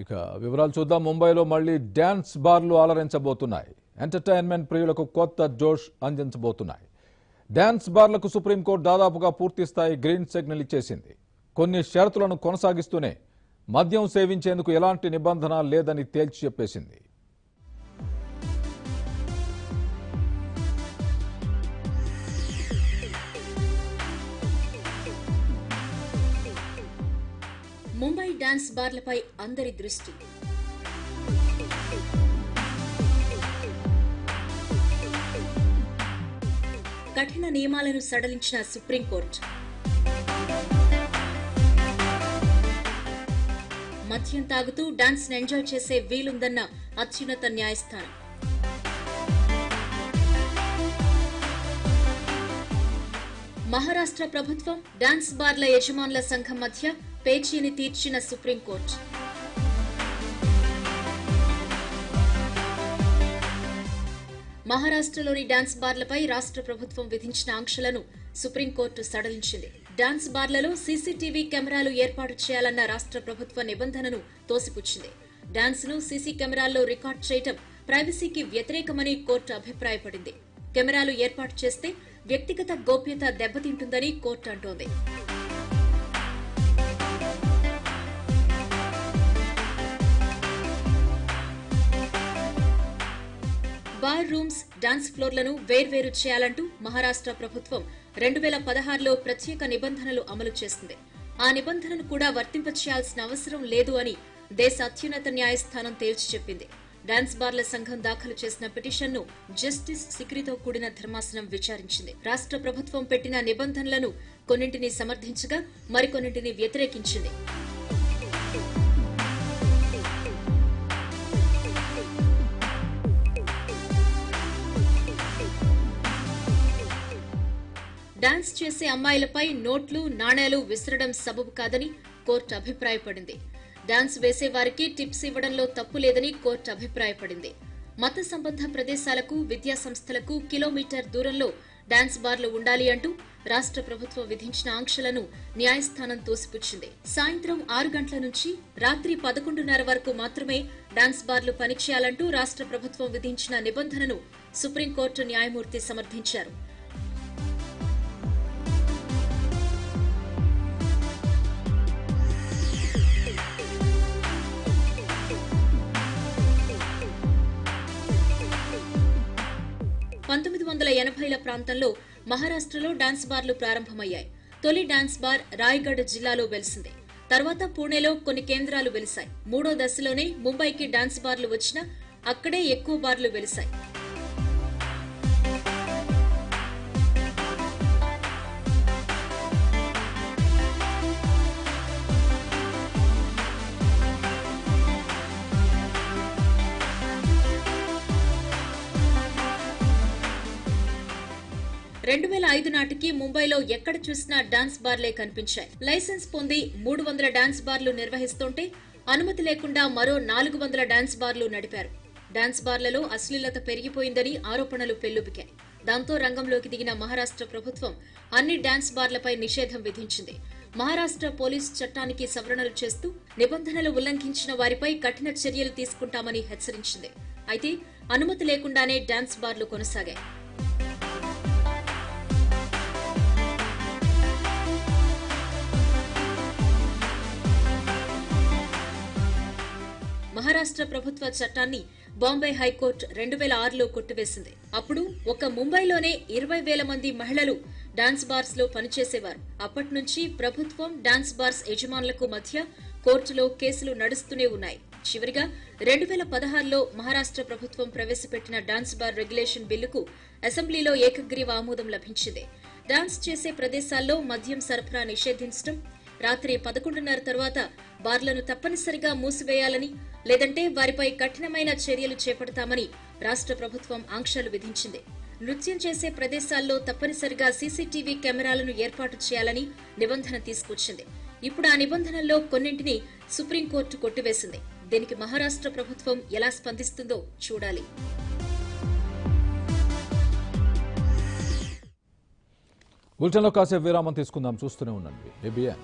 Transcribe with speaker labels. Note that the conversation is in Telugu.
Speaker 1: ఇక వివరాలు చూద్దాం. ముంబైలో మళ్ళీ డాన్స్ బార్లు అలరించబోతున్నాయి. ఎంటర్టైన్మెంట్ ప్రియులకు కొత్త జోష్ అందించబోతున్నాయి. డాన్స్ బార్లకు సుప్రీంకోర్టు దాదాపుగా పూర్తి స్థాయి గ్రీన్ సిగ్నల్ ఇచ్చేసింది. కొన్ని షరతులను కొనసాగిస్తూనే మద్యం సేవించేందుకు ఎలాంటి నిబంధన లేదని తేల్చి చెప్పేసింది.
Speaker 2: ముంబై డాన్స్ బార్లపై అందరి దృష్టి. కఠిన నియమాలను సడలించిన సుప్రీంకోర్టు. మద్యం తాగుతూ డాన్స్ ఎంజాయ్ చేసే వీలుందన్న అత్యున్నత న్యాయస్థానం. మహారాష్ట్ర ప్రభుత్వం డాన్స్ బార్ల యజమానుల సంఘం మధ్య పేచీని తీర్చిన సుప్రీంకోర్టు. మహారాష్ట్రలోని డాన్స్ బార్లపై రాష్ట్ర ప్రభుత్వం విధించిన ఆంక్షలను సుప్రీంకోర్టు సడలించింది. డాన్స్ బార్లలో సీసీటీవీ కెమెరాలు ఏర్పాటు చేయాలన్న రాష్ట్ర ప్రభుత్వ నిబంధనను తోసిపుచ్చింది. డాన్స్ ను సీసీ కెమెరాల్లో రికార్డు చేయడం ప్రైవసీకి వ్యతిరేకమని కోర్టు అభిప్రాయపడింది. కెమెరాలు ఏర్పాటు చేస్తే వ్యక్తిగత గోప్యత దెబ్బతింటుందని కోర్టు అంటోంది. బార్ రూమ్స్, డాన్స్ ఫ్లోర్లను వేర్వేరు చేయాలంటూ మహారాష్ట్ర ప్రభుత్వం 2016లో ప్రత్యేక నిబంధనలు అమలు చేసింది. ఆ నిబంధనను కూడా వర్తింపచేయాల్సిన అవసరం లేదు అని దేశ అత్యున్నత న్యాయస్థానం తేల్చి చెప్పింది. డాన్స్ బార్ల సంఘం దాఖలు చేసిన పిటిషన్ను జస్టిస్ సిక్రీతో కూడిన ధర్మాసనం విచారించింది. రాష్ట్ర ప్రభుత్వం పెట్టిన నిబంధనలను కొన్నింటిని సమర్థించగా మరికొన్నింటిని వ్యతిరేకించింది. డాన్స్ చేసే అమ్మాయిలపై నోట్లు, నాణేలు విసరడం సబబు కాదని కోర్టు అభిప్రాయపడింది. డాన్స్ వేసేవారికి టిప్స్ ఇవ్వడంలో తప్పు లేదని కోర్టు అభిప్రాయపడింది. మత సంబంధ ప్రదేశాలకు, విద్యా సంస్థలకు కిలోమీటర్ దూరంలో డాన్స్ బార్లు ఉండాలి అంటూ రాష్ట్ర ప్రభుత్వం విధించిన ఆంక్షలను న్యాయస్థానం తోసిపుచ్చింది. సాయంత్రం 6 గంటల నుంచి రాత్రి 11:30 వరకు మాత్రమే డాన్స్ బార్లు పనిచేయాలంటూ రాష్ట్ర ప్రభుత్వం విధించిన నిబంధనను సుప్రీంకోర్టు న్యాయమూర్తి సమర్థించారు. ల ప్రాంతంలో మహారాష్ట్రలో డాన్స్ బార్లు ప్రారంభమయ్యాయి. తొలి డాన్స్ బార్ రాయ్గఢ్ జిల్లాలో వెలిసింది. తర్వాత పూణేలో కొన్ని కేంద్రాలు వెలిశాయి. 3వ దశలోనే ముంబైకి డాన్స్ బార్లు వచ్చినా అక్కడే ఎక్కువ బార్లు వెలిశాయి. నాటికి ముంబైలో ఎక్కడ చూసినా డాన్స్ బార్లే కనిపించాయి. లైసెన్స్ పొంది 300 డాన్స్ బార్లు నిర్వహిస్తుంటే అనుమతి లేకుండా మరో 400 డాన్స్ బార్లు నడిపారు. డాన్స్ బార్లలో అశ్లీలత పెరిగిపోయిందని ఆరోపణలు పెల్లుబికాయి. దాంతో రంగంలోకి దిగిన మహారాష్ట్ర ప్రభుత్వం అన్ని డాన్స్ బార్లపై నిషేధం విధించింది. మహారాష్ట్ర పోలీసు చట్టానికి సవరణలు చేస్తూ నిబంధనలు ఉల్లంఘించిన వారిపై కఠిన చర్యలు తీసుకుంటామని హెచ్చరించింది. అయితే అనుమతి లేకుండానే డాన్స్ బార్లు కొనసాగాయి. మహారాష్ట్ర ప్రభుత్వ చట్టాన్ని బాంబే హైకోర్టు 2006లో కొట్టివేసింది. అప్పుడు ఒక ముంబైలోనే 20,000 మంది మహిళలు డాన్స్ బార్స్ లో పనిచేసేవారు. అప్పటి నుంచి ప్రభుత్వం, డాన్స్ బార్స్ యజమానులకు మధ్య కోర్టులో కేసులు నడుస్తూనే ఉన్నాయి. చివరిగా 2016లో మహారాష్ట్ర ప్రభుత్వం ప్రవేశపెట్టిన డాన్స్ బార్ రెగ్యులేషన్ బిల్లుకు అసెంబ్లీలో ఏకగ్రీవ ఆమోదం లభించింది. డాన్స్ చేసే ప్రదేశాల్లో మద్యం సరఫరా నిషేధించడం, రాత్రి 11:30 తర్వాత బార్లను తప్పనిసరిగా మూసివేయాలని, లేదంటే వారిపై కఠినమైన చర్యలు చేపడతామని రాష్ట్ర ప్రభుత్వం ఆంక్షలు విధించింది. నృత్యం చేసే ప్రదేశాల్లో తప్పనిసరిగా సీసీటీవీ కెమెరాలను ఏర్పాటు చేయాలని నిబంధన తీసుకొచ్చింది. ఇప్పుడు ఆ నిబంధనల్లో కొన్నింటిని సుప్రీంకోర్టు కొట్టివేసింది. దీనికి మహారాష్ట్ర ప్రభుత్వం ఎలా స్పందిస్తుందో చూడాలి.
Speaker 1: బులెటిన్లో కాసేపు విరామం తీసుకుందాం. చూస్తూనే ఉండండి ABN.